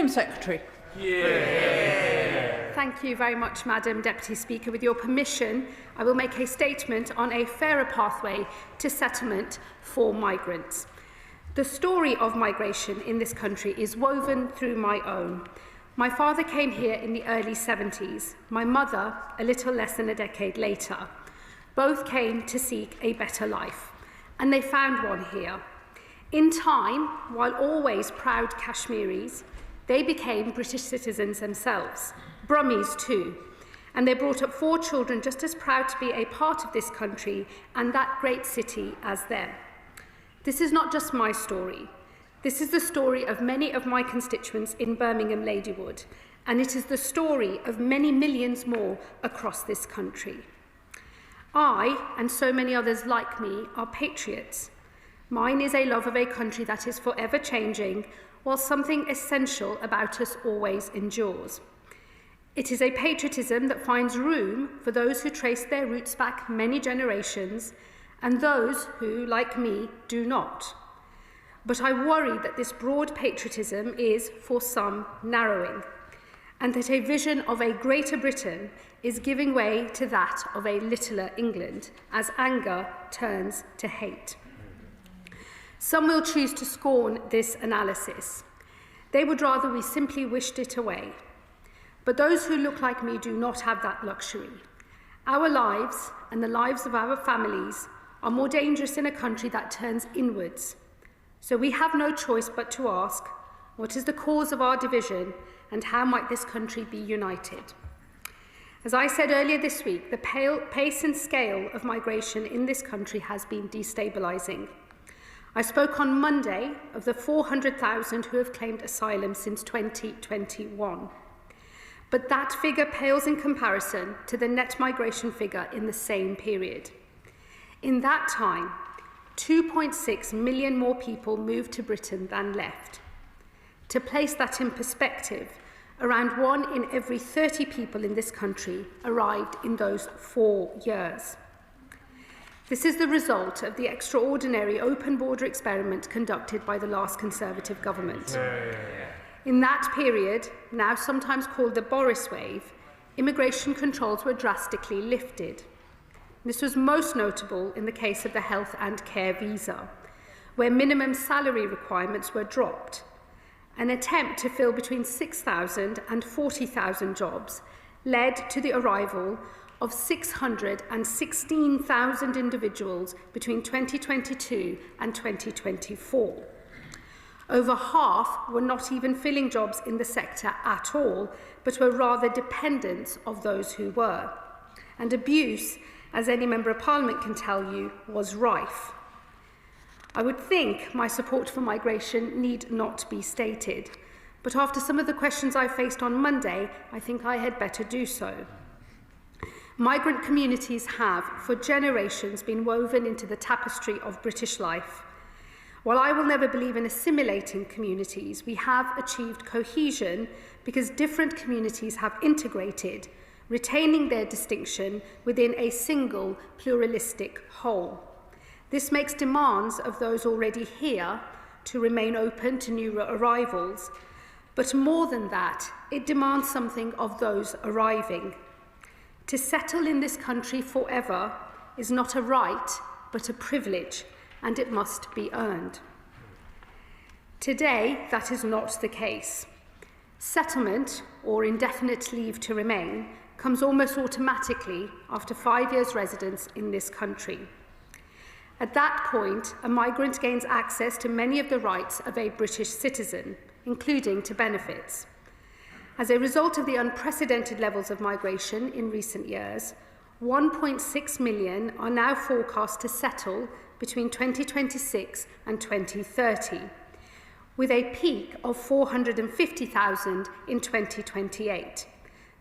Consultation Secretary. Yeah. Thank you very much, Madam Deputy Speaker. With your permission, I will make a statement on a fairer pathway to settlement for migrants. The story of migration in this country is woven through my own. My father came here in the early 70s, my mother a little less than a decade later. Both came to seek a better life, and they found one here. In time, while always proud Kashmiris, they became British citizens themselves, Brummies too, and they brought up 4 children just as proud to be a part of this country and that great city as them. This is not just my story. This is the story of many of my constituents in Birmingham Ladywood, and it is the story of many millions more across this country. I, and so many others like me, are patriots. Mine is a love of a country that is forever changing, while something essential about us always endures. It is a patriotism that finds room for those who trace their roots back many generations, and those who, like me, do not. But I worry that this broad patriotism is, for some, narrowing, and that a vision of a Greater Britain is giving way to that of a littler England, as anger turns to hate. Some will choose to scorn this analysis. They would rather we simply wished it away. But those who look like me do not have that luxury. Our lives and the lives of our families are more dangerous in a country that turns inwards. So we have no choice but to ask, what is the cause of our division and how might this country be united? As I said earlier this week, the pace and scale of migration in this country has been destabilising. I spoke on Monday of the 400,000 who have claimed asylum since 2021. But that figure pales in comparison to the net migration figure in the same period. In that time, 2.6 million more people moved to Britain than left. To place that in perspective, around 1 in every 30 people in this country arrived in those 4 years. This is the result of the extraordinary open border experiment conducted by the last Conservative government. In that period, now sometimes called the Boris wave, immigration controls were drastically lifted. This was most notable in the case of the health and care visa, where minimum salary requirements were dropped. An attempt to fill between 6,000 and 40,000 jobs led to the arrival of 616,000 individuals between 2022 and 2024. Over half were not even filling jobs in the sector at all, but were rather dependents of those who were. And abuse, as any Member of Parliament can tell you, was rife. I would think my support for migration need not be stated, but after some of the questions I faced on Monday, I think I had better do so. Migrant communities have, for generations, been woven into the tapestry of British life. While I will never believe in assimilating communities, we have achieved cohesion because different communities have integrated, retaining their distinction within a single pluralistic whole. This makes demands of those already here to remain open to new arrivals, but more than that, it demands something of those arriving. To settle in this country forever is not a right, but a privilege, and it must be earned. Today, that is not the case. Settlement, or indefinite leave to remain, comes almost automatically after 5 years' residence in this country. At that point, a migrant gains access to many of the rights of a British citizen, including to benefits. As a result of the unprecedented levels of migration in recent years, 1.6 million are now forecast to settle between 2026 and 2030, with a peak of 450,000 in 2028.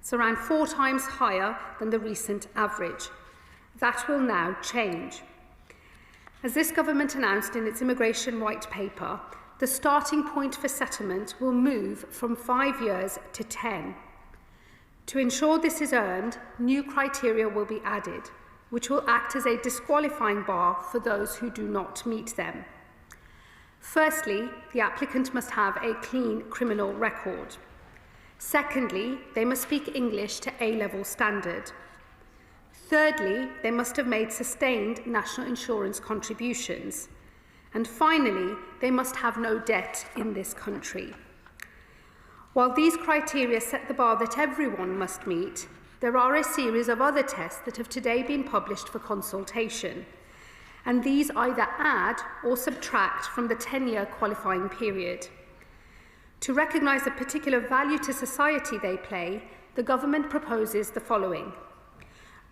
It's around 4 times higher than the recent average. That will now change. As this government announced in its immigration white paper, the starting point for settlement will move from 5 years to 10. To ensure this is earned, new criteria will be added, which will act as a disqualifying bar for those who do not meet them. Firstly, the applicant must have a clean criminal record. Secondly, they must speak English to A-level standard. Thirdly, they must have made sustained national insurance contributions. And finally, they must have no debt in this country. While these criteria set the bar that everyone must meet, there are a series of other tests that have today been published for consultation, and these either add or subtract from the 10-year qualifying period. To recognise the particular value to society they play, the government proposes the following.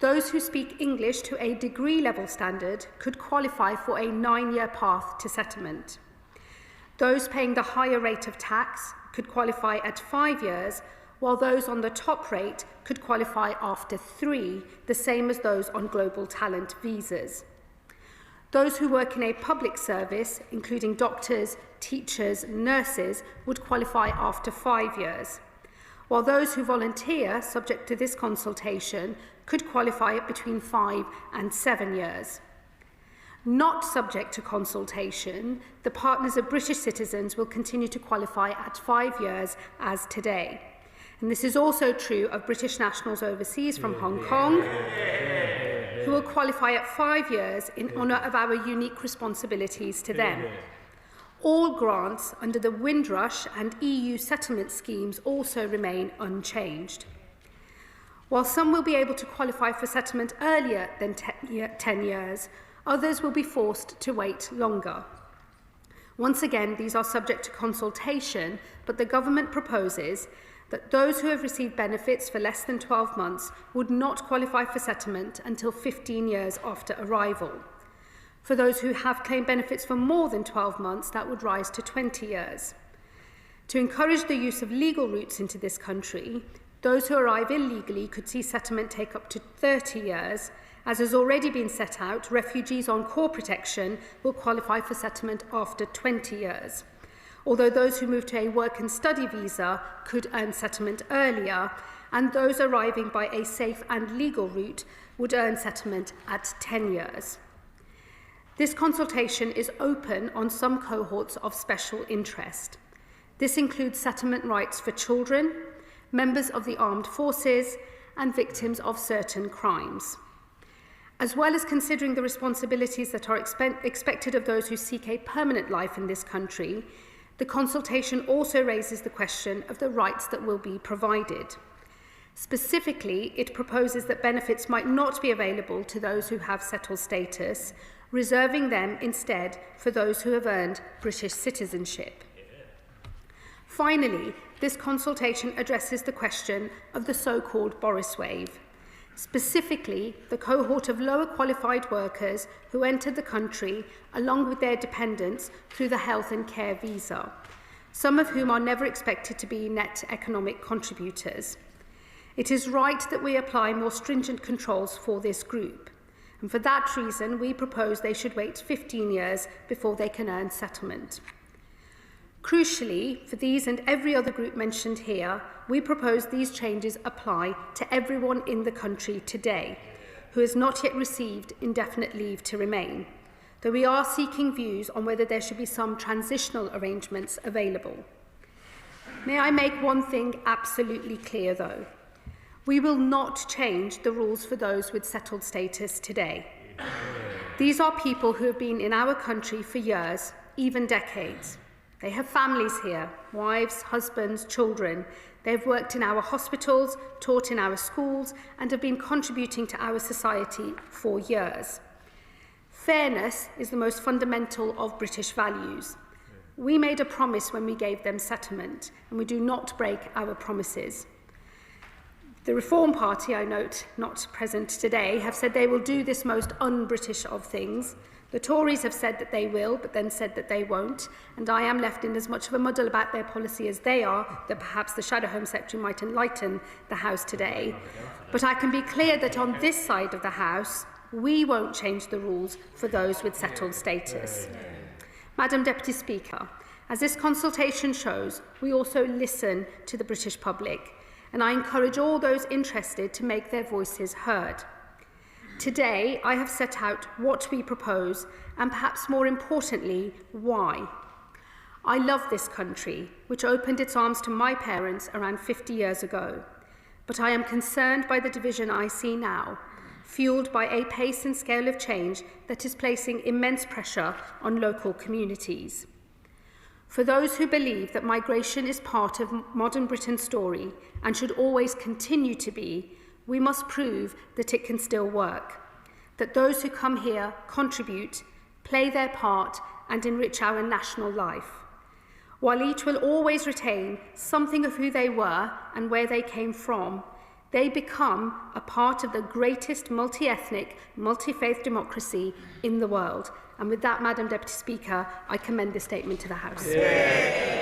Those who speak English to a degree level standard could qualify for a 9-year path to settlement. Those paying the higher rate of tax could qualify at 5 years, while those on the top rate could qualify after 3, the same as those on global talent visas. Those who work in a public service, including doctors, teachers, nurses, would qualify after 5 years, while those who volunteer, subject to this consultation, could qualify at between 5 and 7 years. Not subject to consultation, the partners of British citizens will continue to qualify at 5 years as today. And this is also true of British nationals overseas from Hong Kong, who will qualify at 5 years in honour of our unique responsibilities to them. All grants under the Windrush and EU settlement schemes also remain unchanged. While some will be able to qualify for settlement earlier than 10 years, others will be forced to wait longer. Once again, these are subject to consultation, but the government proposes that those who have received benefits for less than 12 months would not qualify for settlement until 15 years after arrival. For those who have claimed benefits for more than 12 months, that would rise to 20 years. To encourage the use of legal routes into this country, those who arrive illegally could see settlement take up to 30 years. As has already been set out, refugees on core protection will qualify for settlement after 20 years, although those who move to a work and study visa could earn settlement earlier, and those arriving by a safe and legal route would earn settlement at 10 years. This consultation is open on some cohorts of special interest. This includes settlement rights for children, members of the armed forces, and victims of certain crimes. As well as considering the responsibilities that are expected of those who seek a permanent life in this country, the consultation also raises the question of the rights that will be provided. Specifically, it proposes that benefits might not be available to those who have settled status, reserving them instead for those who have earned British citizenship. Finally, this consultation addresses the question of the so-called Boris wave. Specifically, the cohort of lower qualified workers who entered the country along with their dependents through the health and care visa, some of whom are never expected to be net economic contributors. It is right that we apply more stringent controls for this group, and for that reason we propose they should wait 15 years before they can earn settlement. Crucially, for these and every other group mentioned here, we propose these changes apply to everyone in the country today who has not yet received indefinite leave to remain, though we are seeking views on whether there should be some transitional arrangements available. May I make one thing absolutely clear, though? We will not change the rules for those with settled status today. These are people who have been in our country for years, even decades. They have families here, wives, husbands, children. They've worked in our hospitals, taught in our schools, and have been contributing to our society for years. Fairness is the most fundamental of British values. We made a promise when we gave them settlement, and we do not break our promises. The Reform Party, I note, not present today, have said they will do this most un-British of things. The Tories have said that they will, but then said that they won't, and I am left in as much of a muddle about their policy as they are, that perhaps the Shadow Home Secretary might enlighten the House today. But I can be clear that on this side of the House, we won't change the rules for those with settled status. Madam Deputy Speaker, as this consultation shows, we also listen to the British public, and I encourage all those interested to make their voices heard. Today, I have set out what we propose and perhaps more importantly, why. I love this country, which opened its arms to my parents around 50 years ago. But I am concerned by the division I see now, fueled by a pace and scale of change that is placing immense pressure on local communities. For those who believe that migration is part of modern Britain's story and should always continue to be, we must prove that it can still work, that those who come here contribute, play their part, and enrich our national life. While each will always retain something of who they were and where they came from, they become a part of the greatest multi-ethnic, multi-faith democracy in the world. And with that, Madam Deputy Speaker, I commend this statement to the House. Yeah.